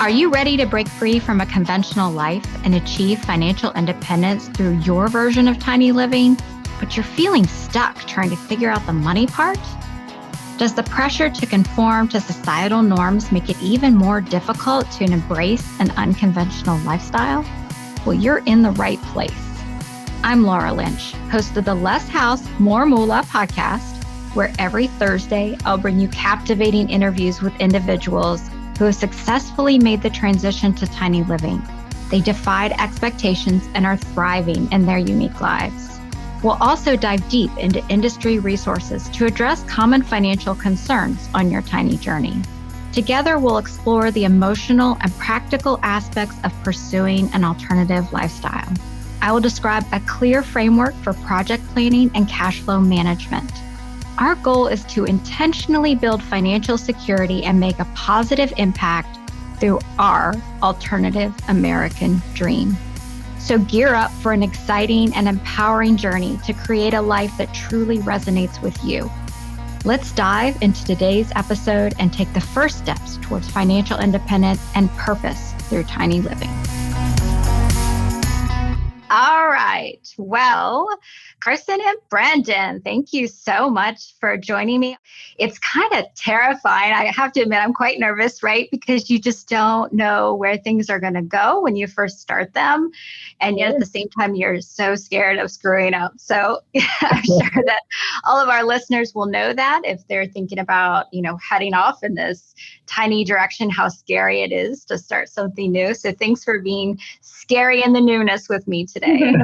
Are you ready to break free from a conventional life and achieve financial independence through your version of tiny living, but you're feeling stuck trying to figure out the money part? Does the pressure to conform to societal norms make it even more difficult to embrace an unconventional lifestyle? Well, you're in the right place. I'm Laura Lynch, host of the Less House, More Moolah podcast, where every Thursday I'll bring you captivating interviews with individuals who have successfully made the transition to tiny living. They defied expectations and are thriving in their unique lives. We'll also dive deep into industry resources to address common financial concerns on your tiny journey. Together, we'll explore the emotional and practical aspects of pursuing an alternative lifestyle. I will describe a clear framework for project planning and cash flow management. Our goal is to intentionally build financial security and make a positive impact through our alternative American dream. So gear up for an exciting and empowering journey to create a life that truly resonates with you. Let's dive into today's episode and take the first steps towards financial independence and purpose through tiny living. All right. Well, Karson and Brendon, thank you so much for joining me. It's kind of terrifying. I have to admit, I'm quite nervous, right? Because you just don't know where things are going to go when you first start them. And yet at the same time, you're so scared of screwing up. So I'm sure that all of our listeners will know that if they're thinking about, heading off in this tiny direction, how scary it is to start something new. So thanks for being scary in the newness with me today.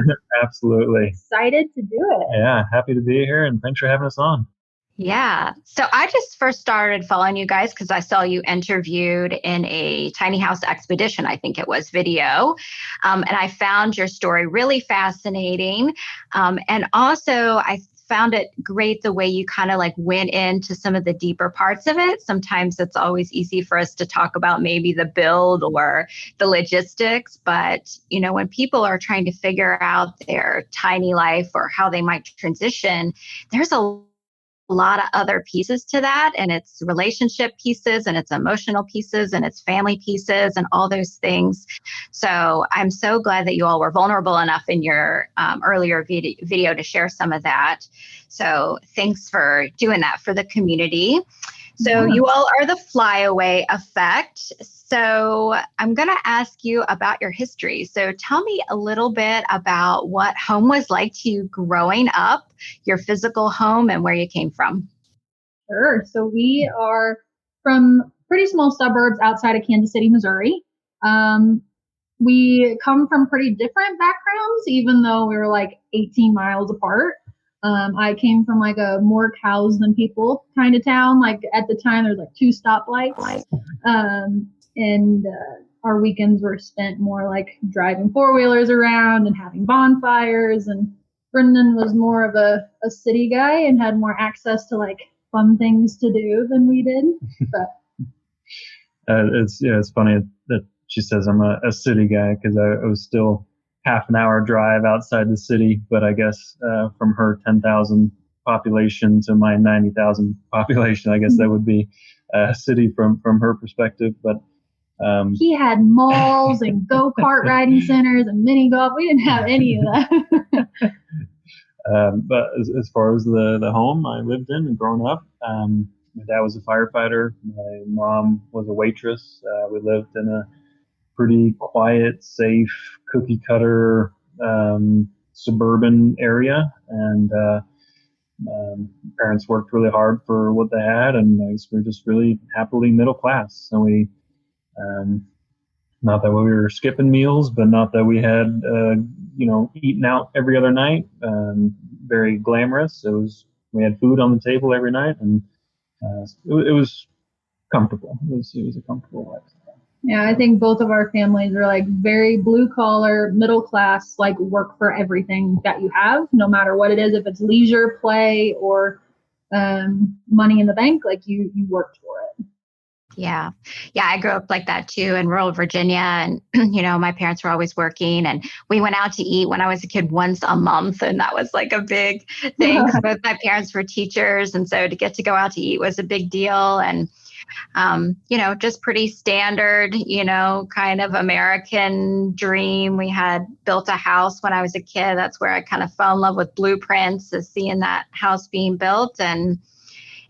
Absolutely. Excited to do it. Yeah, happy to be here and thanks for having us on. Yeah. So I just first started following you guys because I saw you interviewed in a tiny house expedition, I think it was video. And I found your story really fascinating. And also I found it great the way you kind of went into some of the deeper parts of it. Sometimes it's always easy for us to talk about maybe the build or the logistics, but when people are trying to figure out their tiny life or how they might transition, there's a lot of other pieces to that, and it's relationship pieces and it's emotional pieces and it's family pieces and all those things. So I'm so glad that you all were vulnerable enough in your earlier video to share some of that. So thanks for doing that for the community. So you all are the Flyaway Effect. So I'm going to ask you about your history. So tell me a little bit about what home was like to you growing up, your physical home, and where you came from. Sure. So we are from pretty small suburbs outside of Kansas City, Missouri. We come from pretty different backgrounds, even though we were 18 miles apart. I came from a more cows than people kind of town. At the time, there's 2 stoplights. And our weekends were spent more driving 4-wheelers around and having bonfires. And Brendon was more of a city guy and had more access to fun things to do than we did. But it's funny that she says I'm a city guy because I was still half an hour drive outside the city, but I guess from her 10,000 population to my 90,000 population, I guess that would be a city from her perspective. But he had malls and go-kart riding centers and mini golf. We didn't have any of that. But as far as the home I lived in and growing up, my dad was a firefighter. My mom was a waitress. We lived in a pretty quiet, safe, cookie cutter suburban area, and parents worked really hard for what they had, and I guess we're just really happily middle class. So we, not that we were skipping meals, but not that we had eating out every other night. Very glamorous. We had food on the table every night, and it was comfortable. It was a comfortable lifestyle. Yeah, I think both of our families are very blue collar, middle class, work for everything that you have, no matter what it is. If it's leisure, play, or money in the bank, you worked for it. Yeah. Yeah. I grew up like that too in rural Virginia. And, my parents were always working, and we went out to eat when I was a kid once a month. And that was a big thing. Both my parents were teachers. And so to get to go out to eat was a big deal. And Just pretty standard, kind of American dream. We had built a house when I was a kid. That's where I kind of fell in love with blueprints, is seeing that house being built. And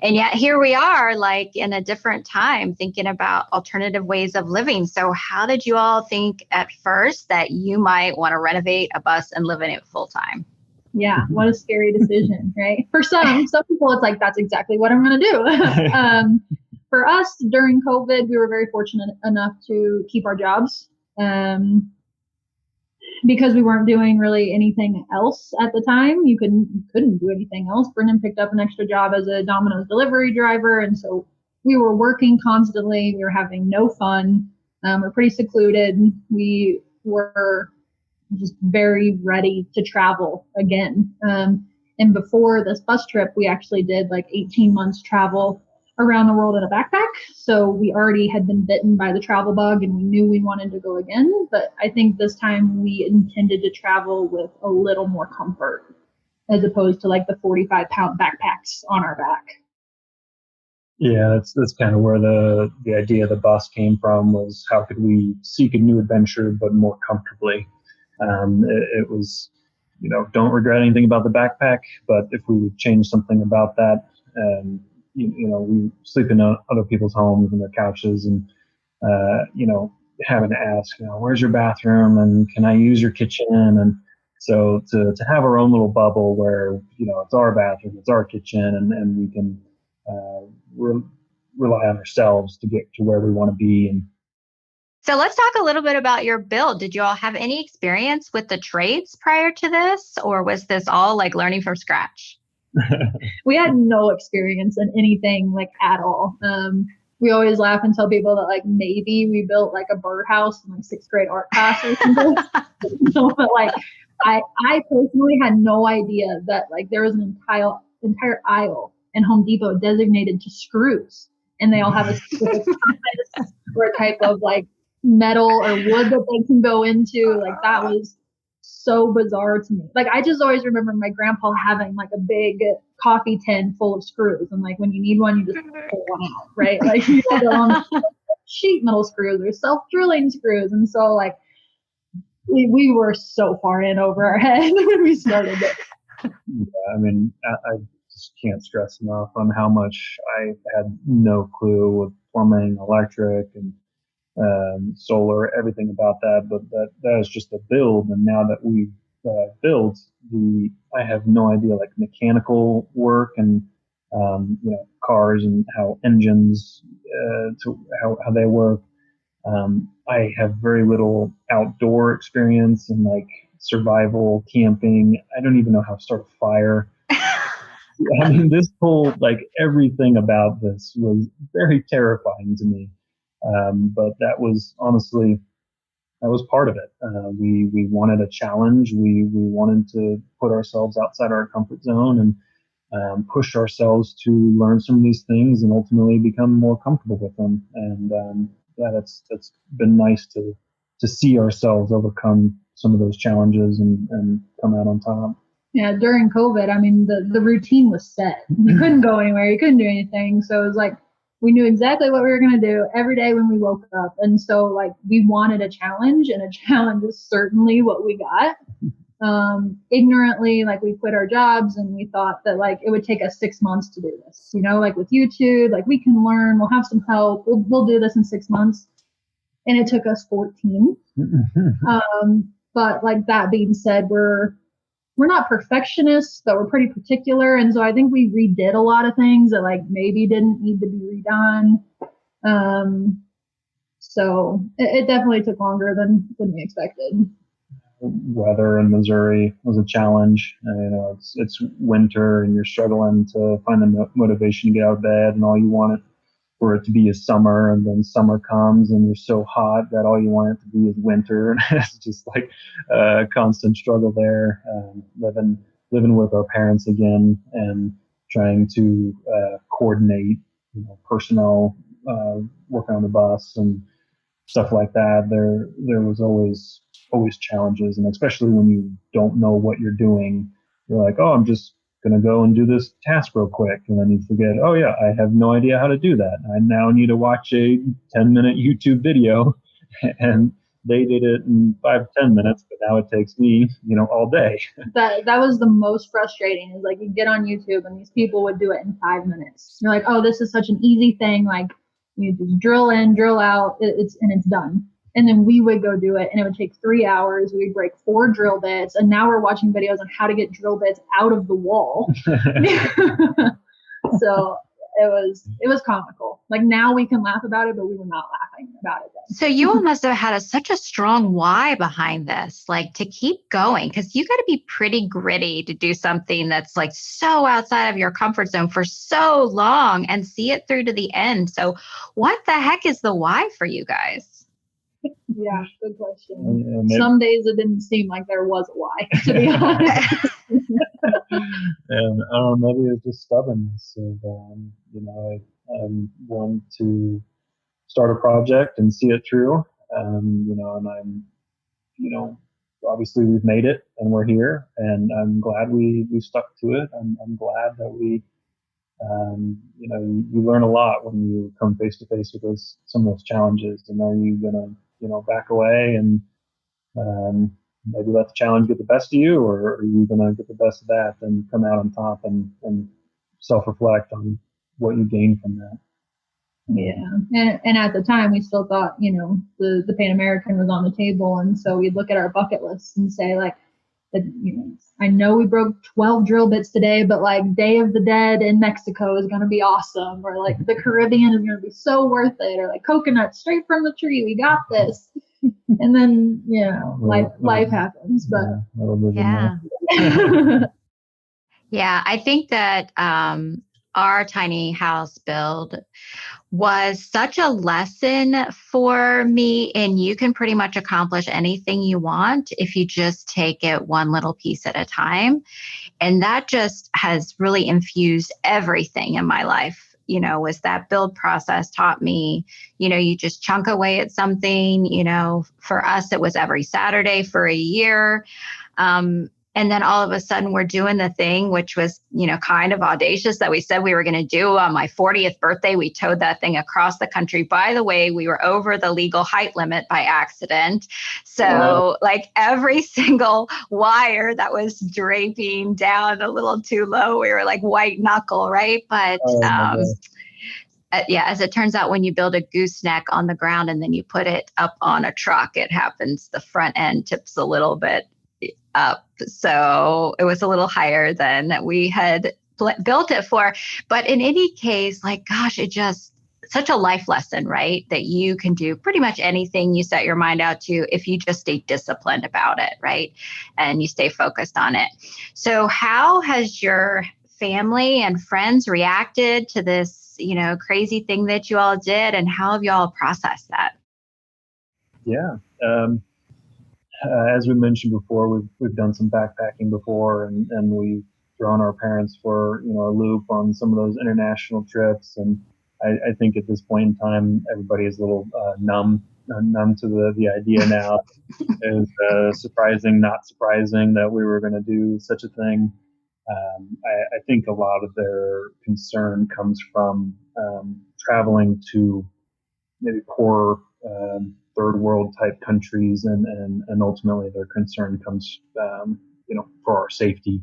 yet here we are, like in a different time, thinking about alternative ways of living. So how did you all think at first that you might want to renovate a bus and live in it full time? Yeah, what a scary decision, right? For some people, it's like, that's exactly what I'm going to do. For us, during COVID, we were very fortunate enough to keep our jobs because we weren't doing really anything else at the time. You couldn't do anything else. Brendon picked up an extra job as a Domino's delivery driver, and so we were working constantly. We were having no fun. We're pretty secluded. We were just very ready to travel again. And before this bus trip, we actually did like 18 months travel around the world in a backpack. So we already had been bitten by the travel bug and we knew we wanted to go again. But I think this time we intended to travel with a little more comfort as opposed to like the 45-pound backpacks on our back. Yeah, that's kind of where the idea of the bus came from, was how could we seek a new adventure but more comfortably. It was, don't regret anything about the backpack, but if we would change something about that, we sleep in other people's homes and their couches, and having to ask, where's your bathroom and can I use your kitchen? And so to have our own little bubble where it's our bathroom, it's our kitchen, and we can rely on ourselves to get to where we want to be. And so let's talk a little bit about your build. Did you all have any experience with the trades prior to this, or was this all like learning from scratch? We had no experience in anything like at all. We always laugh and tell people that like maybe we built like a birdhouse in like 6th grade art class or something. But like I personally had no idea that like there was an entire aisle in Home Depot designated to screws, and they all have a specific size or type of like metal or wood that they can go into. Like that was so bizarre to me. Like I just always remember my grandpa having like a big coffee tin full of screws, and like when you need one, you just pull one out, right? Like you have their own sheet metal screws or self-drilling screws, and so like we were so far in over our head when we started it. Yeah, I mean, I just can't stress enough on how much I had no clue with plumbing, electric, and solar, everything about that. But that is just a build. And now that we've built I have no idea like mechanical work and cars and how engines to how they work. I have very little outdoor experience and like survival camping. I don't even know how to start a fire. I mean, this whole, like everything about this was very terrifying to me. But that was honestly, that was part of it. We wanted a challenge. We wanted to put ourselves outside our comfort zone and push ourselves to learn some of these things and ultimately become more comfortable with them. And that's been nice to see ourselves overcome some of those challenges and come out on top. Yeah, during COVID, I mean, the routine was set. You couldn't go anywhere. You couldn't do anything. So it was like we knew exactly what we were going to do every day when we woke up. And so like we wanted a challenge, and a challenge is certainly what we got. Ignorantly, like we quit our jobs and we thought that like it would take us 6 months to do this, like with YouTube, like we can learn, we'll have some help, we'll do this in 6 months. And it took us 14. But like that being said, we're not perfectionists, but we're pretty particular. And so I think we redid a lot of things that like maybe didn't need to be redone. So it definitely took longer than we expected. Weather in Missouri was a challenge. It's winter and you're struggling to find the motivation to get out of bed, and all you want it for it to be is summer, and then summer comes and you're so hot that all you want it to be is winter. And it's just like a constant struggle there. Living with our parents again and trying to coordinate personnel working on the bus and stuff like that. There was always challenges, and especially when you don't know what you're doing, you're like, oh, I'm just going to go and do this task real quick. And then you forget, oh yeah, I have no idea how to do that. I now need to watch a 10-minute YouTube video and they did it in 5-10 minutes, but now it takes me, all day. That was the most frustrating is like you get on YouTube and these people would do it in 5 minutes. You're like, oh, this is such an easy thing. Like you just drill in, drill out, it's done. And then we would go do it and it would take 3 hours. We'd break 4 drill bits. And now we're watching videos on how to get drill bits out of the wall. So it was comical. Like now we can laugh about it, but we were not laughing about it then. So you all must have had such a strong why behind this, like to keep going, because you got to be pretty gritty to do something that's like so outside of your comfort zone for so long and see it through to the end. So what the heck is the why for you guys? Yeah, good question. Some days it didn't seem like there was a why, to be honest. And I don't know, maybe it's just stubbornness of, I want to start a project and see it through, and I'm, obviously we've made it and we're here, and I'm glad we stuck to it. I'm glad that we, you learn a lot when you come face to face with some of those challenges, and are you gonna, back away and maybe let the challenge get the best of you, or are you going to get the best of that and come out on top and self-reflect on what you gained from that? Yeah. And at the time we still thought, the Pan American was on the table. And so we'd look at our bucket list and say like, I know we broke 12 drill bits today, but like Day of the Dead in Mexico is going to be awesome. Or like the Caribbean is going to be so worth it. Or like coconuts straight from the tree. We got this. And then, life happens, but yeah. Yeah. I think that, our tiny house build was such a lesson for me, and you can pretty much accomplish anything you want if you just take it one little piece at a time. And that just has really infused everything in my life. Was that build process taught me, you just chunk away at something, for us, it was every Saturday for a year. And then all of a sudden we're doing the thing, which was, kind of audacious that we said we were going to do. On my 40th birthday, we towed that thing across the country. By the way, we were over the legal height limit by accident. So like every single wire that was draping down a little too low, we were like white knuckle, right? But as it turns out, when you build a gooseneck on the ground and then you put it up on a truck, it happens. The front end tips a little bit up. So it was a little higher than we had built it for. But in any case, like, gosh, it just such a life lesson, right? That you can do pretty much anything you set your mind out to if you just stay disciplined about it, right? And you stay focused on it. So how has your family and friends reacted to this, crazy thing that you all did, and how have you all processed that? Yeah. As we mentioned before, we've done some backpacking before, and we've thrown our parents for a loop on some of those international trips. And I think at this point in time, everybody is a little numb to the idea now. It's surprising, not surprising that we were going to do such a thing. I think a lot of their concern comes from traveling to maybe poor third world type countries, and ultimately their concern comes for our safety.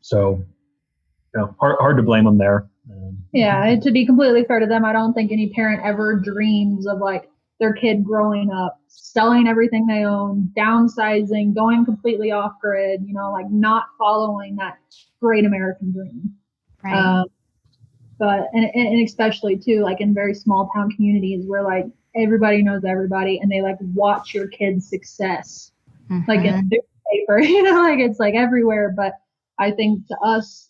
So hard to blame them there. Yeah, to be completely fair to them, I don't think any parent ever dreams of like their kid growing up selling everything they own, downsizing, going completely off grid, like not following that great American dream. Right. But and especially too, like in very small town communities where like everybody knows everybody and they like watch your kid's success, like in the newspaper, like it's like everywhere. But I think to us,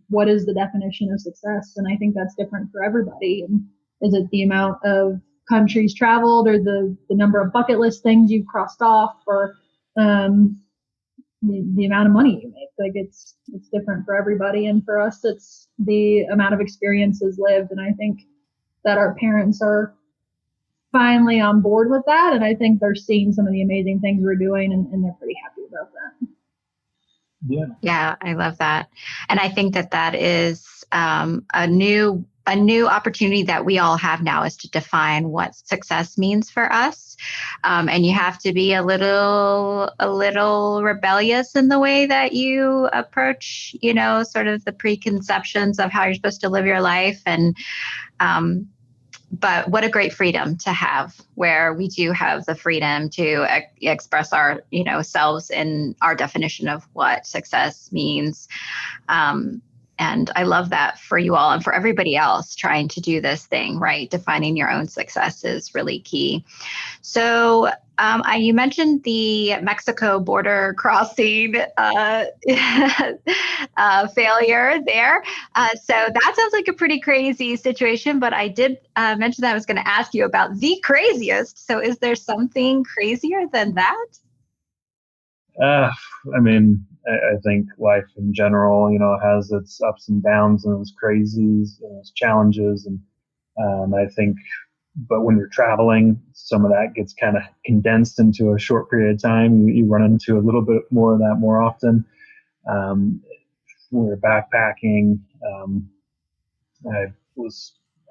what is the definition of success? And I think that's different for everybody. And is it the amount of countries traveled, or the number of bucket list things you've crossed off, or the amount of money you make? Like it's different for everybody, and for us it's the amount of experiences lived. And I think that our parents are finally on board with that, and I think they're seeing some of the amazing things we're doing, and they're pretty happy about that. Yeah, I love that. And I think that is a new opportunity that we all have now, is to define what success means for us. And you have to be a little rebellious in the way that you approach, sort of the preconceptions of how you're supposed to live your life. And but what a great freedom to have, where we do have the freedom to express our, selves in our definition of what success means. And I love that for you all and for everybody else trying to do this thing, right? Defining your own success is really key. So you mentioned the Mexico border crossing failure there. So that sounds like a pretty crazy situation, but I did mention that I was going to ask you about the craziest. So is there something crazier than that? I think life in general, has its ups and downs and its crazies and its challenges. And I think, but when you're traveling, some of that gets kind of condensed into a short period of time. You run into a little bit more of that more often. When we're backpacking, I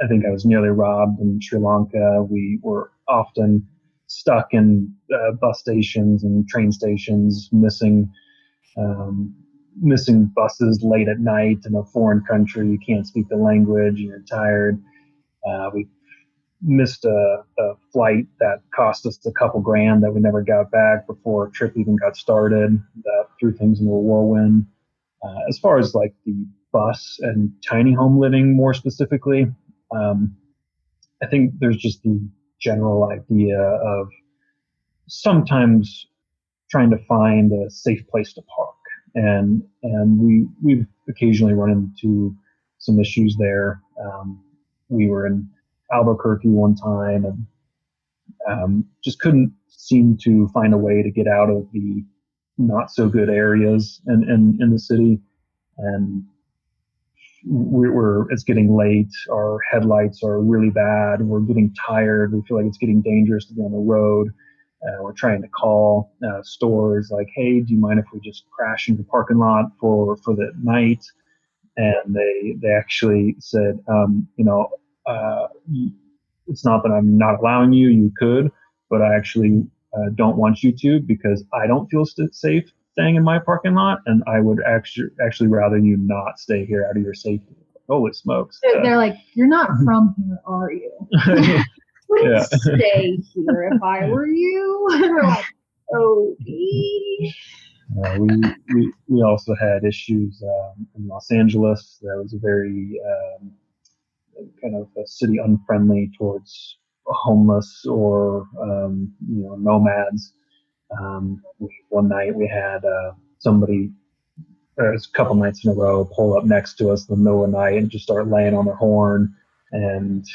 think I was nearly robbed in Sri Lanka. We were often stuck in bus stations and train stations, missing buses late at night in a foreign country. You can't speak the language and you're tired. We missed a flight that cost us a couple grand that we never got back before a trip even got started. That threw things into a whirlwind. As far as like the bus and tiny home living more specifically, I think there's just the general idea of sometimes trying to find a safe place to park. And we've occasionally run into some issues there. We were in Albuquerque one time and just couldn't seem to find a way to get out of the not so good areas in the city. And it's getting late. Our headlights are really bad. We're getting tired. We feel like it's getting dangerous to be on the road. We're trying to call stores like, hey, do you mind if we just crash into the parking lot for the night? And they actually said, it's not that I'm not allowing you. You could, but I actually don't want you to, because I don't feel safe staying in my parking lot, and I would actually rather you not stay here out of your safety. Holy smokes! They're like, you're not from here, are you? Yeah. Stay here if I were you. And we're like, okay. We also had issues in Los Angeles. That was a very kind of a city unfriendly towards homeless or nomads. One night we had somebody, a couple nights in a row, pull up next to us in the middle of the night and just start laying on their horn and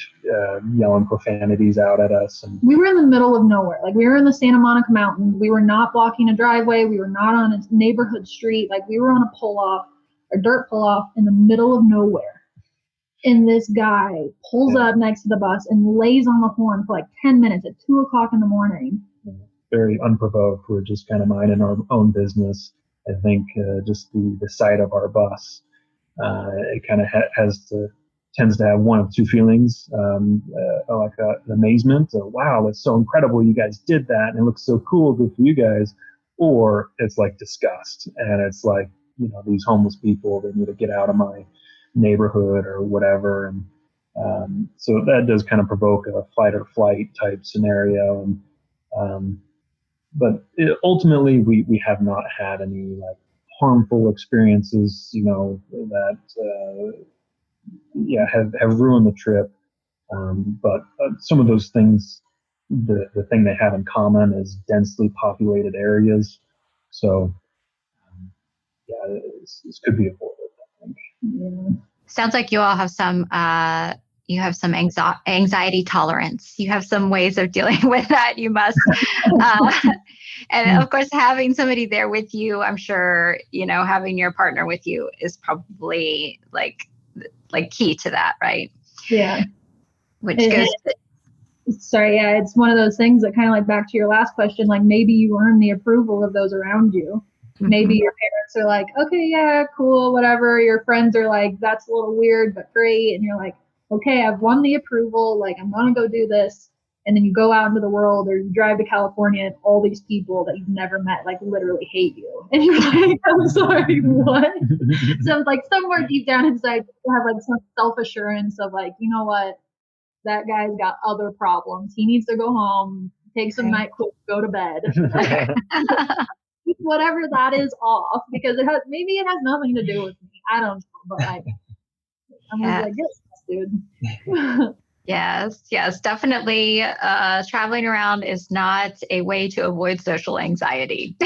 yelling profanities out at us. And we were in the middle of nowhere. Like, we were in the Santa Monica Mountains. We were not blocking a driveway. We were not on a neighborhood street. Like, we were on a dirt pull-off in the middle of nowhere. And this guy pulls up next to the bus and lays on the horn for like 10 minutes at 2:00 in the morning. Very unprovoked. We're just kind of minding our own business. I think just the sight of our bus, it kind of tends to have one of two feelings, like an amazement, wow, that's so incredible, you guys did that, and it looks so cool, good for you guys, or it's like disgust, and it's like, these homeless people, they need to get out of my neighborhood or whatever. And so that does kind of provoke a fight or flight type scenario. And but ultimately we have not had any like harmful experiences, that have ruined the trip. But some of those things, the thing they have in common is densely populated areas. So this could be avoided, I think. Yeah. Sounds like you all have some anxiety tolerance. You have some ways of dealing with that. You must, and of course, having somebody there with you, I'm sure, having your partner with you is probably like key to that, right? Yeah. It's one of those things that kind of like back to your last question, like maybe you earn the approval of those around you. Maybe your parents are like, okay, yeah, cool, whatever. Your friends are like, that's a little weird, but great. And you're like, okay, I've won the approval. Like, I'm going to go do this. And then you go out into the world or you drive to California and all these people that you've never met, like, literally hate you. And you're like, I'm sorry, what? So, like, somewhere deep down inside, you have, like, some self-assurance of, like, you know what? That guy's got other problems. He needs to go home, take some NyQuil, go to bed. Whatever that is off, because maybe it has nothing to do with me. I don't know, but I'm like, yes, dude. Yes, definitely. Traveling around is not a way to avoid social anxiety.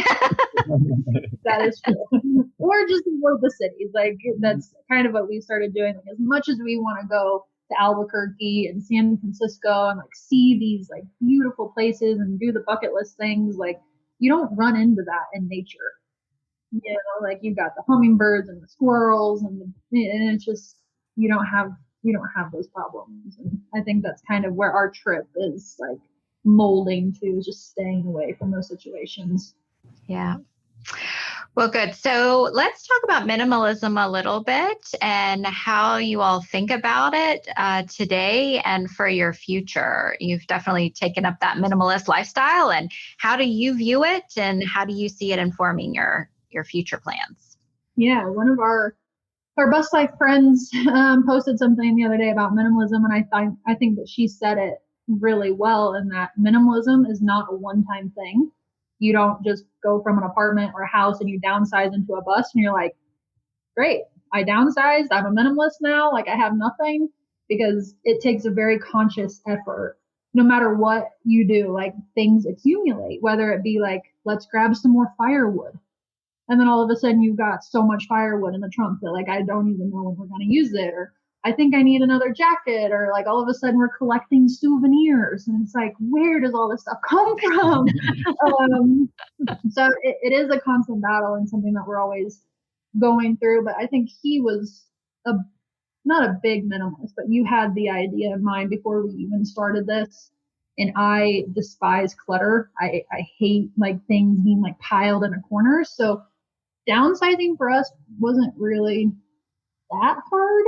That is true. Or just avoid the cities. Like, that's kind of what we started doing. Like, as much as we want to go to Albuquerque and San Francisco and like see these like beautiful places and do the bucket list things, like, you don't run into that in nature. You know, like, you've got the hummingbirds and the squirrels and it's just, you don't have those problems. And I think that's kind of where our trip is like molding to, just staying away from those situations. Yeah. Well, good. So let's talk about minimalism a little bit and how you all think about it today and for your future. You've definitely taken up that minimalist lifestyle, and how do you view it and how do you see it informing your future plans? Yeah, one of our bus life friends posted something the other day about minimalism, and I think that she said it really well, in that minimalism is not a one-time thing. You don't just go from an apartment or a house and you downsize into a bus and you're like, great, I downsized, I'm a minimalist now, like, I have nothing. Because it takes a very conscious effort. No matter what you do, like, things accumulate, whether it be like, let's grab some more firewood. And then all of a sudden you've got so much firewood in the trunk that, like, I don't even know when we're going to use it. Or I think I need another jacket. Or like, all of a sudden we're collecting souvenirs. And it's like, where does all this stuff come from? So it is a constant battle and something that we're always going through. But I think he was not a big minimalist, but you had the idea in mind before we even started this. And I despise clutter. I hate like things being like piled in a corner. So downsizing for us wasn't really that hard,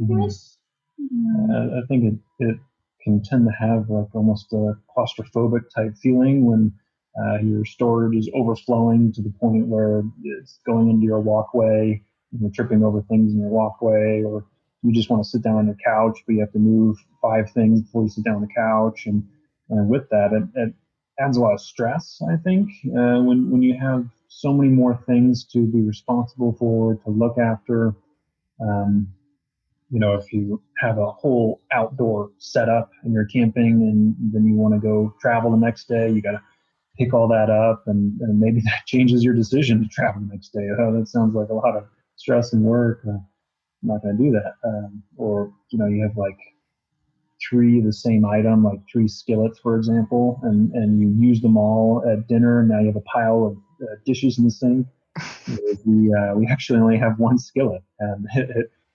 I guess. I think it can tend to have like almost a claustrophobic type feeling when your storage is overflowing to the point where it's going into your walkway and you're tripping over things in your walkway, or you just want to sit down on your couch, but you have to move 5 things before you sit down on the couch. And with that, it adds a lot of stress, I think, when you have so many more things to be responsible for, to look after. If you have a whole outdoor setup and you're camping and then you want to go travel the next day, you got to pick all that up, and maybe that changes your decision to travel the next day. Oh, that sounds like a lot of stress and work. I'm not going to do that. Or you have like 3 of the same item, like 3 skillets, for example, and you use them all at dinner, and now you have a pile of dishes in the sink. We actually only have 1 skillet, and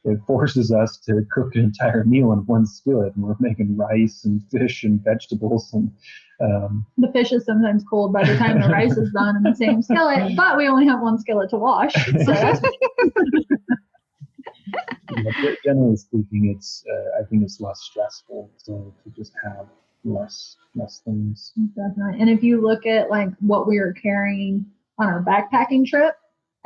it forces us to cook an entire meal in 1 skillet, and we're making rice and fish and vegetables. And the fish is sometimes cold by the time the rice is done in the same skillet, but we only have 1 skillet to wash. So generally speaking, I think it's less stressful to just have less things. Definitely. And if you look at like what we were carrying on our backpacking trip,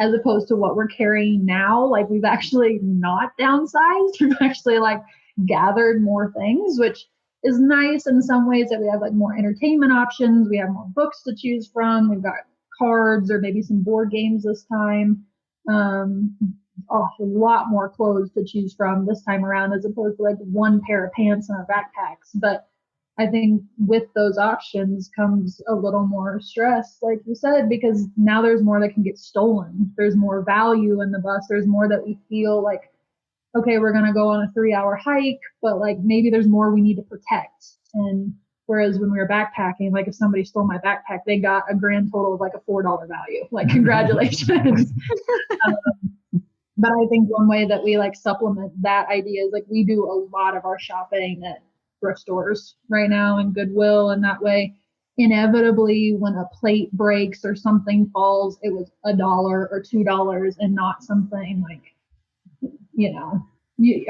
as opposed to what we're carrying now, like, we've actually not downsized. We've actually like gathered more things, which is nice in some ways, that we have like more entertainment options. We have more books to choose from. We've got cards or maybe some board games this time. A lot more clothes to choose from this time around, as opposed to like 1 pair of pants in our backpacks. But I think with those options comes a little more stress, like you said, because now there's more that can get stolen. There's more value in the bus. There's more that we feel like, okay, we're going to go on a 3-hour hike, but like maybe there's more we need to protect. And whereas when we were backpacking, like, if somebody stole my backpack, they got a grand total of like a $4 value. Like, congratulations. But I think one way that we like supplement that idea is like, we do a lot of our shopping at thrift stores right now and Goodwill, and that way inevitably when a plate breaks or something falls, it was $1 or $2 and not something like,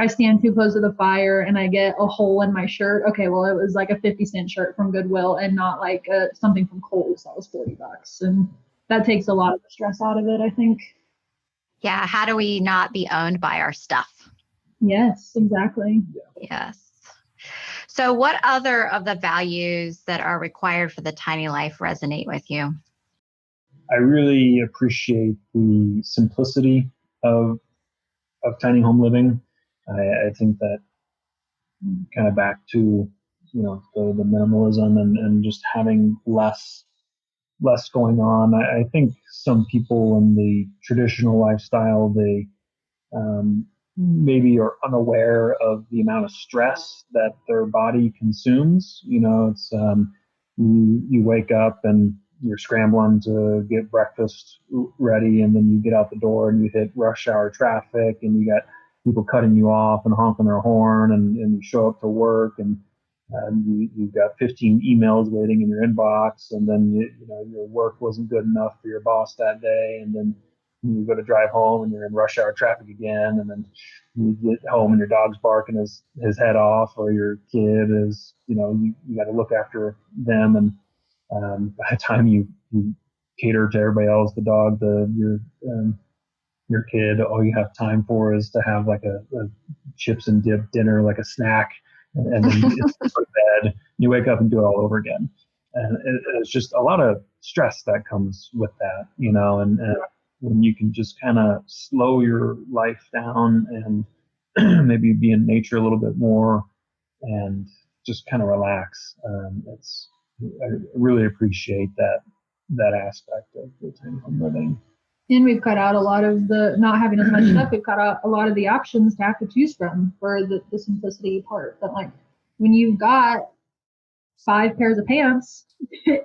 I stand too close to the fire and I get a hole in my shirt. Okay, well, it was like a 50-cent shirt from Goodwill and not like something from Kohl's that was $40. And that takes a lot of the stress out of it, I think. Yeah. How do we not be owned by our stuff? Yes, exactly. Yes. So what other of the values that are required for the tiny life resonate with you? I really appreciate the simplicity of tiny home living. I think that kind of back to the minimalism and just having less going on. I think some people in the traditional lifestyle, they maybe are unaware of the amount of stress that their body consumes. It's you wake up and you're scrambling to get breakfast ready, and then you get out the door and you hit rush hour traffic, and you got people cutting you off and honking their horn, and you show up to work, and you've got 15 emails waiting in your inbox, and then your work wasn't good enough for your boss that day, and then you go to drive home and you're in rush hour traffic again, and then you get home and your dog's barking his head off, or your kid is, you got to look after them, and by the time you cater to everybody else, the dog, your kid, all you have time for is to have like a chips and dip dinner, like a snack, and then you go to bed. You wake up and do it all over again, and it's just a lot of stress that comes with that, and when you can just kind of slow your life down and maybe be in nature a little bit more and just kind of relax. I really appreciate that aspect of the tiny home living. And we've cut out a lot of the not having as much stuff. We've cut out a lot of the options to have to choose from for the simplicity part. But like when you've got 5 pairs of pants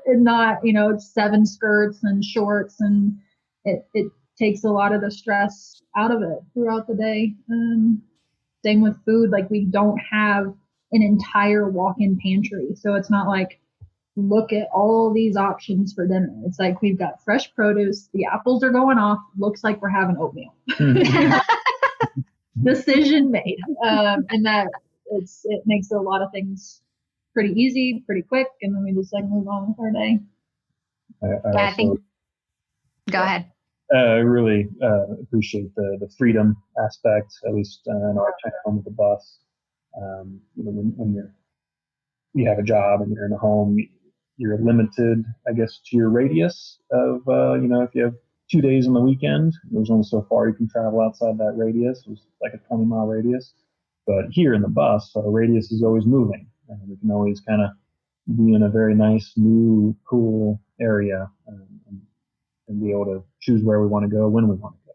and not, 7 skirts and shorts, and it takes a lot of the stress out of it throughout the day. Same with food. Like we don't have an entire walk-in pantry. So it's not like, look at all these options for dinner. It's like we've got fresh produce. The apples are going off. Looks like we're having oatmeal. Decision made. And that it makes a lot of things pretty easy, pretty quick, and then we just like move on with our day. I think. Go ahead. I really appreciate the freedom aspect, at least in our tiny home with the bus. When you have a job and you're in a home, you're limited, I guess, to your radius of, if you have 2 days on the weekend, there's only so far you can travel outside that radius. It was like a 20-mile radius. But here in the bus, our radius is always moving. And we can always kind of be in a very nice, new, cool area and be able to choose where we want to go, when we want to go.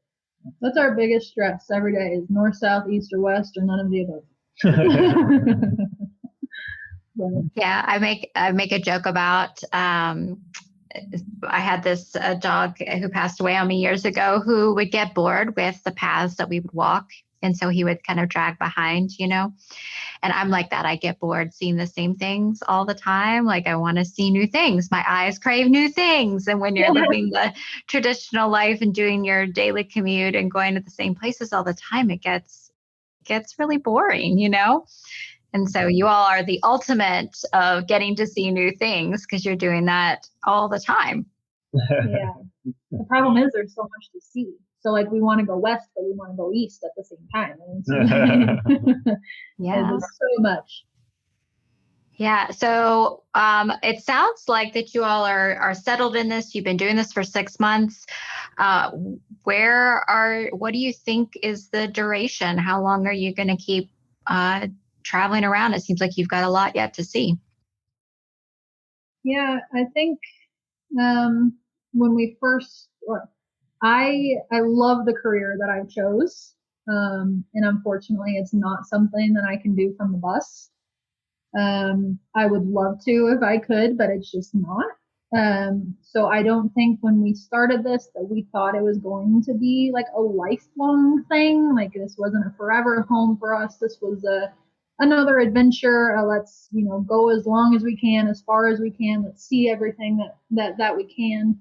That's our biggest stress every day is north, south, east, or west, or none of the above. Yeah, I make a joke about I had this dog who passed away on me years ago who would get bored with the paths that we would walk. And so he would kind of drag behind, and I'm like that. I get bored seeing the same things all the time. Like I want to see new things. My eyes crave new things. And when you're living the traditional life and doing your daily commute and going to the same places all the time, it gets really boring, And so you all are the ultimate of getting to see new things because you're doing that all the time. Yeah. The problem is there's so much to see. So like we want to go west, but we want to go east at the same time. Yeah. There's so much. Yeah. So it sounds like that you all are settled in this. You've been doing this for 6 months. What do you think is the duration? How long are you going to keep traveling around? It seems like you've got a lot yet to see. Yeah, I think when we first, I love the career that I chose, and unfortunately, it's not something that I can do from the bus. I would love to if I could, but it's just not. So I don't think when we started this that we thought it was going to be like a lifelong thing. Like this wasn't a forever home for us. This was another adventure. Let's, go as long as we can, as far as we can. Let's see everything that we can.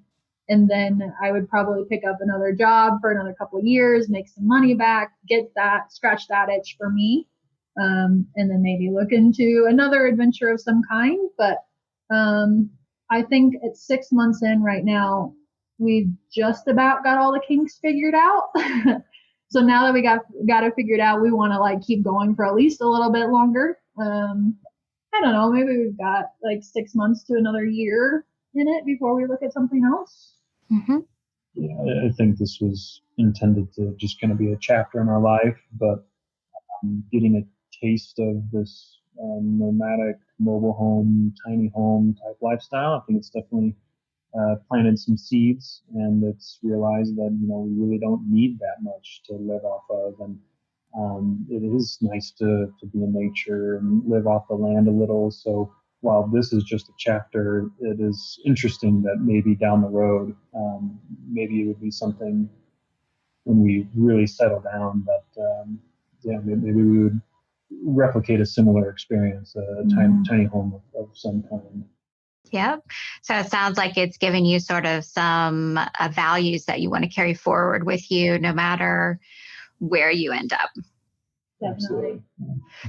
And then I would probably pick up another job for another couple of years, make some money back, scratch that itch for me. And then maybe look into another adventure of some kind. But I think it's 6 months in right now. We've just about got all the kinks figured out. So now that we got it figured out, we want to like keep going for at least a little bit longer. I don't know, maybe we've got like 6 months to another year in it before we look at something else. Mm-hmm. Yeah, I think this was intended to just kind of be a chapter in our life, but getting a taste of this nomadic mobile home, tiny home type lifestyle, I think it's definitely planted some seeds, and it's realized that we really don't need that much to live off of, and it is nice to be in nature and live off the land a little. So while this is just a chapter, it is interesting that maybe down the road, maybe it would be something when we really settle down that maybe we would replicate a similar experience, a tiny home of some kind. Yep. So it sounds like it's giving you sort of some values that you want to carry forward with you, no matter where you end up. Definitely.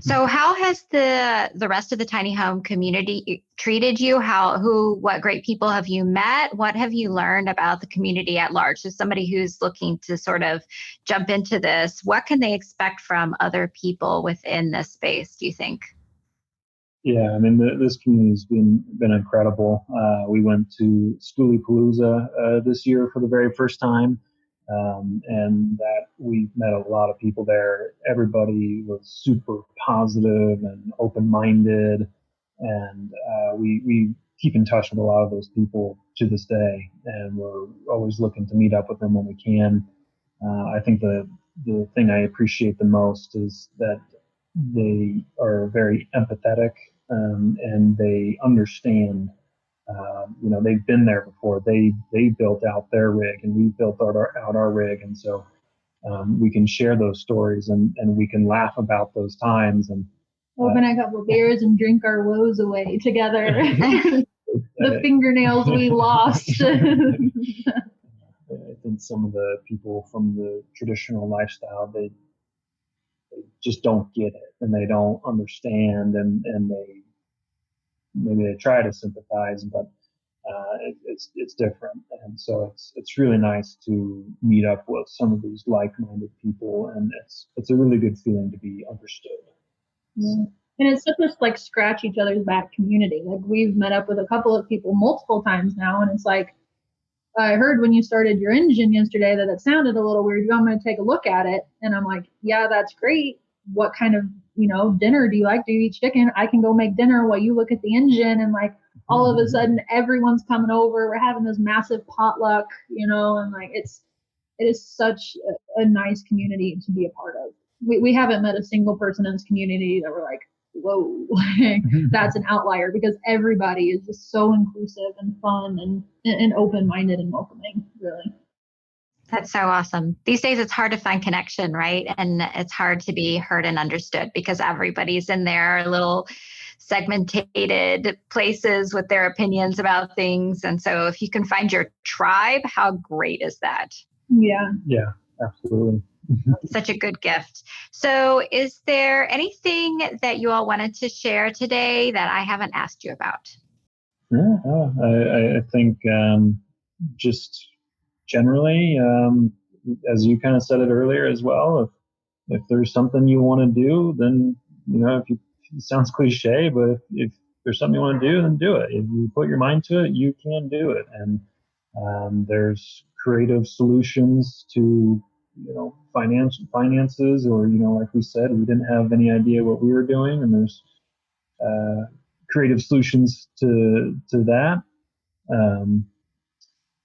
So how has the rest of the tiny home community treated you? What great people have you met? What have you learned about the community at large? So somebody who's looking to sort of jump into this, what can they expect from other people within this space, do you think? Yeah, I mean, this community's been incredible. We went to Schoolypalooza this year for the very first time, and that we met a lot of people there. Everybody was super positive and open-minded, and we keep in touch with a lot of those people to this day, and we're always looking to meet up with them when we can. I think the thing I appreciate the most is that they are very empathetic, and they understand. They've been there before. They built out their rig, and we built out our rig, and so we can share those stories, and we can laugh about those times, and open a couple of beers and drink our woes away together. The fingernails we lost. I think some of the people from the traditional lifestyle, they just don't get it, and they don't understand, and they try to sympathize, but it's different. And so it's really nice to meet up with some of these like-minded people, and it's a really good feeling to be understood. Yeah. And it's such a like scratch each other's back community. Like we've met up with a couple of people multiple times now, and it's like, I heard when you started your engine yesterday that it sounded a little weird. I'm going to take a look at it. And I'm like, yeah, that's great. What kind of, dinner do you like? Do you eat chicken? I can go make dinner while you look at the engine. And like all of a sudden everyone's coming over. We're having this massive potluck, and like it is such a nice community to be a part of. We haven't met a single person in this community that we're like, whoa, that's an outlier, because everybody is just so inclusive and fun and open-minded and welcoming, really. That's so awesome. These days, it's hard to find connection, right? And it's hard to be heard and understood because everybody's in their little segmented places with their opinions about things. And so if you can find your tribe, how great is that? Yeah. Yeah, absolutely. Such a good gift. So is there anything that you all wanted to share today that I haven't asked you about? Yeah, I think just generally, as you kind of said it earlier as well, if there's something you want to do, then, it sounds cliche, but if there's something you want to do, then do it. If you put your mind to it, you can do it. And there's creative solutions to finances, or like we said, we didn't have any idea what we were doing, and there's creative solutions to that,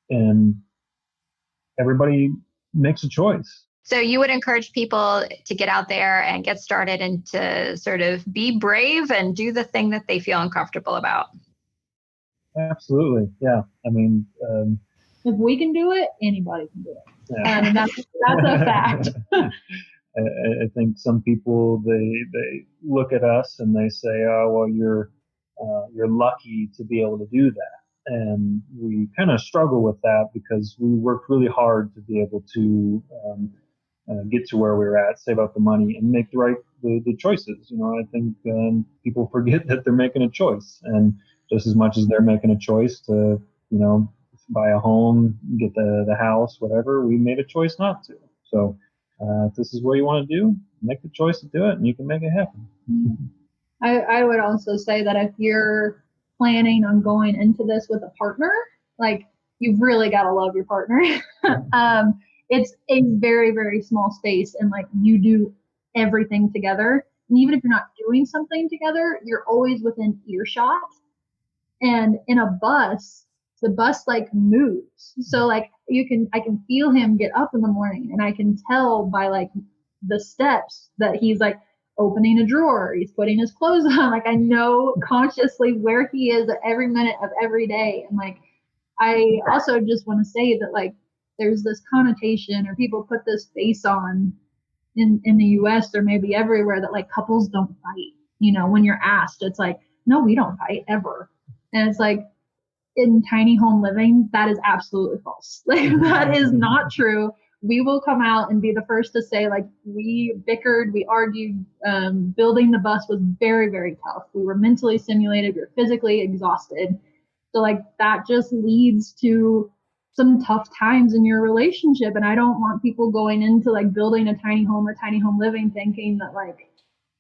and everybody makes a choice. So you would encourage people to get out there and get started and to sort of be brave and do the thing that they feel uncomfortable about. Absolutely, yeah. I mean, if we can do it, anybody can do it. Yeah. And that's a fact. I think some people, they look at us and they say, oh, well, you're lucky to be able to do that. And we kind of struggle with that because we worked really hard to be able to get to where we were at, save up the money, and make the choices. I think people forget that they're making a choice, and just as much as they're making a choice to, buy a home, get the house, whatever, we made a choice not to. So if this is what you want to do, make the choice to do it, and you can make it happen. I would also say that if you're planning on going into this with a partner, like, you've really got to love your partner. It's a very, very small space, and like, you do everything together. And even if you're not doing something together, you're always within earshot. And in a bus, the bus like moves. So like, I can feel him get up in the morning, and I can tell by like the steps that he's like opening a drawer, he's putting his clothes on. Like, I know consciously where he is at every minute of every day. And like, I also just want to say that like, there's this connotation, or people put this face on in the US or maybe everywhere, that like couples don't fight. When you're asked, it's like, no, we don't fight ever. And it's like, in tiny home living, that is absolutely false. Like, that is not true. We will come out and be the first to say, like, we bickered, we argued. Building the bus was very, very tough. We were mentally stimulated, we were physically exhausted. So like, that just leads to some tough times in your relationship. And I don't want people going into like building a tiny home or tiny home living thinking that like,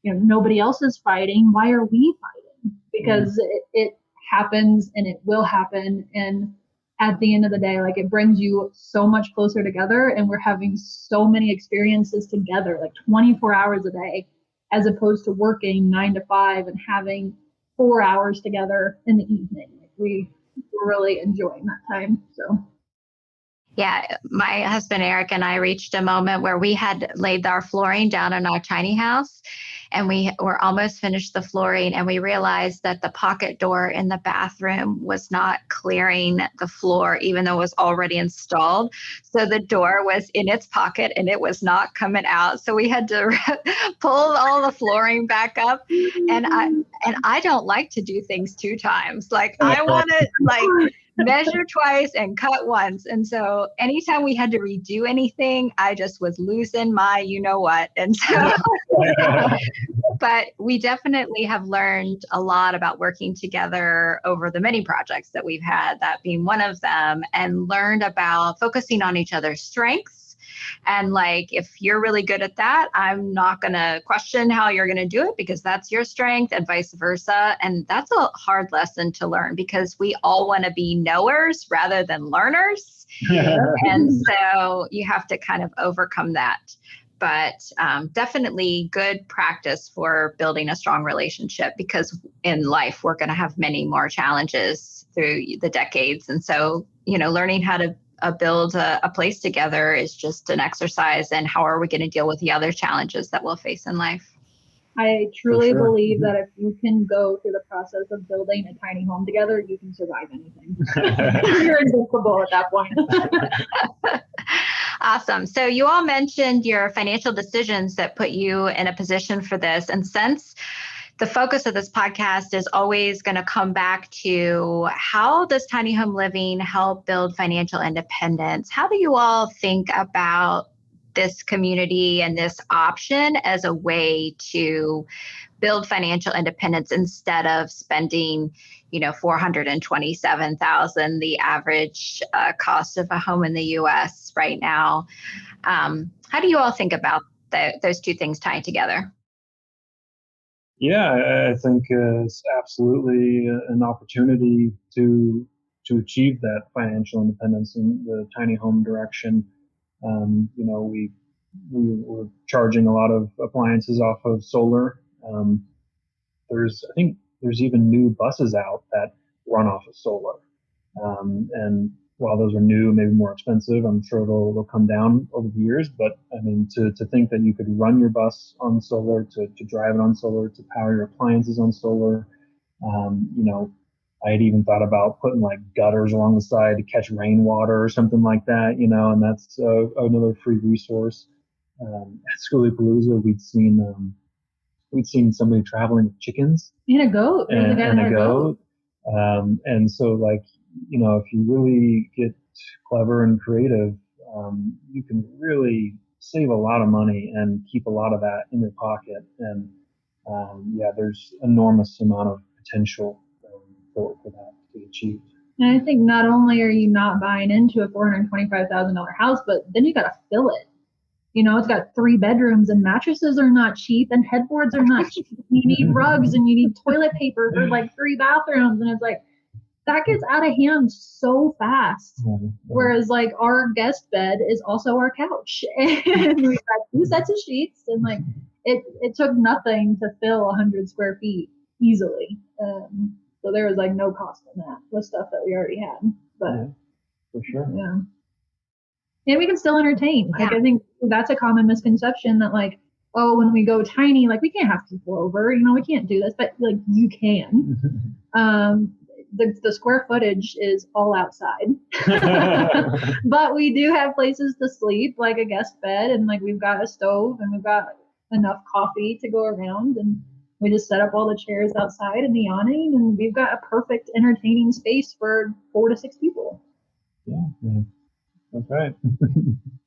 nobody else is fighting. Why are we fighting? Because it happens, and it will happen. And at the end of the day, like, it brings you so much closer together, and we're having so many experiences together, like 24 hours a day, as opposed to working 9 to 5 and having 4 hours together in the evening. Like, we're really enjoying that time. So. Yeah, my husband Eric and I reached a moment where we had laid our flooring down in our tiny house, and we were almost finished the flooring, and we realized that the pocket door in the bathroom was not clearing the floor, even though it was already installed. So the door was in its pocket and it was not coming out. So we had to pull all the flooring back up. And I don't like to do things 2 times. Like, I want to like measure twice and cut once. And so anytime we had to redo anything, I just was losing my what. And so, but we definitely have learned a lot about working together over the many projects that we've had, that being one of them, and learned about focusing on each other's strengths. And like, if you're really good at that, I'm not going to question how you're going to do it, because that's your strength, and vice versa. And that's a hard lesson to learn, because we all want to be knowers rather than learners. And so you have to kind of overcome that. But definitely good practice for building a strong relationship, because in life, we're going to have many more challenges through the decades. And so, learning how to build a place together is just an exercise in how are we going to deal with the other challenges that we'll face in life. I truly believe that if you can go through the process of building a tiny home together, you can survive anything. You're invincible at that point. Awesome. So you all mentioned your financial decisions that put you in a position for this. And since the focus of this podcast is always going to come back to how does tiny home living help build financial independence, how do you all think about this community and this option as a way to build financial independence instead of spending, $427,000, the average cost of a home in the U.S. right now? How do you all think about those two things tying together? Yeah, I think it's absolutely an opportunity to achieve that financial independence in the tiny home direction. We were charging a lot of appliances off of solar. I think there's even new buses out that run off of solar. And while those are new, maybe more expensive, I'm sure they'll come down over the years. But I mean, to think that you could run your bus on solar, to drive it on solar, to power your appliances on solar. I had even thought about putting like gutters along the side to catch rainwater or something like that, and that's another free resource. at Schoolypalooza, we'd seen somebody traveling with chickens And a goat. and a goat. And so like, if you really get clever and creative, you can really save a lot of money and keep a lot of that in your pocket. And there's enormous amount of potential for that to be achieved. And I think not only are you not buying into a $425,000 house, but then you got to fill it. It's got 3 bedrooms, and mattresses are not cheap, and headboards are not cheap. You need rugs, and you need toilet paper for like 3 bathrooms. And it's like, that gets out of hand so fast. Mm-hmm. Whereas like our guest bed is also our couch, and we've got 2 sets of sheets, and like it took nothing to fill 100 square feet easily. So there was like no cost in that with stuff that we already had. But yeah, for sure. Yeah. And we can still entertain. Like, I think that's a common misconception that like, oh, when we go tiny, like we can't have people over, we can't do this, but like you can. The square footage is all outside, but we do have places to sleep, like a guest bed, and like we've got a stove, and we've got enough coffee to go around, and we just set up all the chairs outside and the awning, and we've got a perfect entertaining space for 4 to 6 people. Yeah. That's right.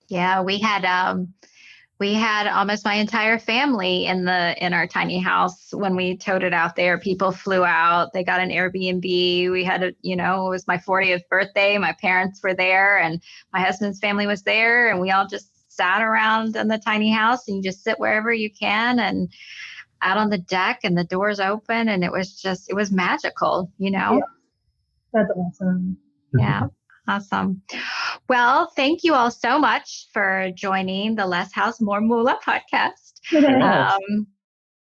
Yeah, we had almost my entire family in our tiny house when we towed it out there. People flew out. They got an Airbnb. We had it was my 40th birthday. My parents were there, and my husband's family was there, and we all just sat around in the tiny house, and you just sit wherever you can and out on the deck, and the doors open, and it was magical, Yeah, that's awesome. Yeah. Awesome. Well, thank you all so much for joining the Less House, More Moolah podcast.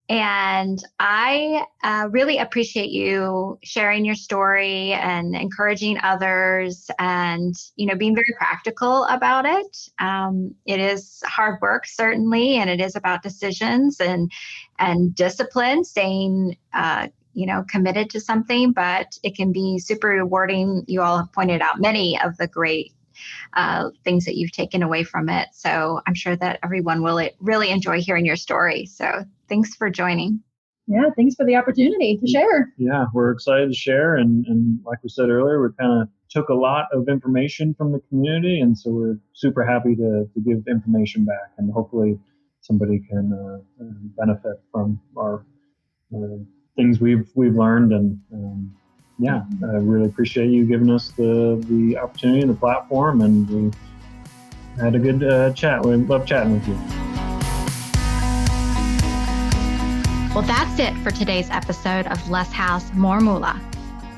And I really appreciate you sharing your story and encouraging others and, being very practical about it. It is hard work, certainly, and it is about decisions and discipline, staying committed to something, but it can be super rewarding. You all have pointed out many of the great things that you've taken away from it. So I'm sure that everyone will really enjoy hearing your story. So thanks for joining. Yeah, thanks for the opportunity to share. Yeah, we're excited to share. And like we said earlier, we kind of took a lot of information from the community. And so we're super happy to give information back. And hopefully somebody can benefit from our things we've learned, and I really appreciate you giving us the opportunity and the platform, and we had a good chat. We love chatting with you. Well, that's it for today's episode of Less House, More Moolah.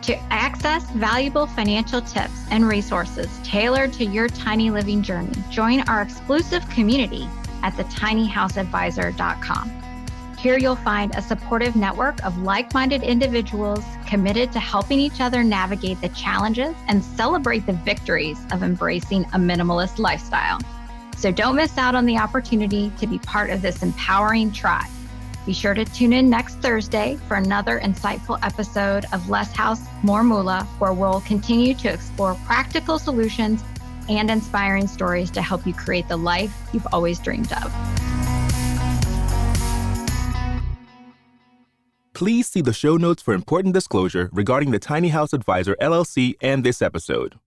To access valuable financial tips and resources tailored to your tiny living journey, join our exclusive community at thetinyhouseadvisor.com. Here you'll find a supportive network of like-minded individuals committed to helping each other navigate the challenges and celebrate the victories of embracing a minimalist lifestyle. So don't miss out on the opportunity to be part of this empowering tribe. Be sure to tune in next Thursday for another insightful episode of Less House, More Moolah, where we'll continue to explore practical solutions and inspiring stories to help you create the life you've always dreamed of. Please see the show notes for important disclosure regarding the Tiny House Advisor LLC and this episode.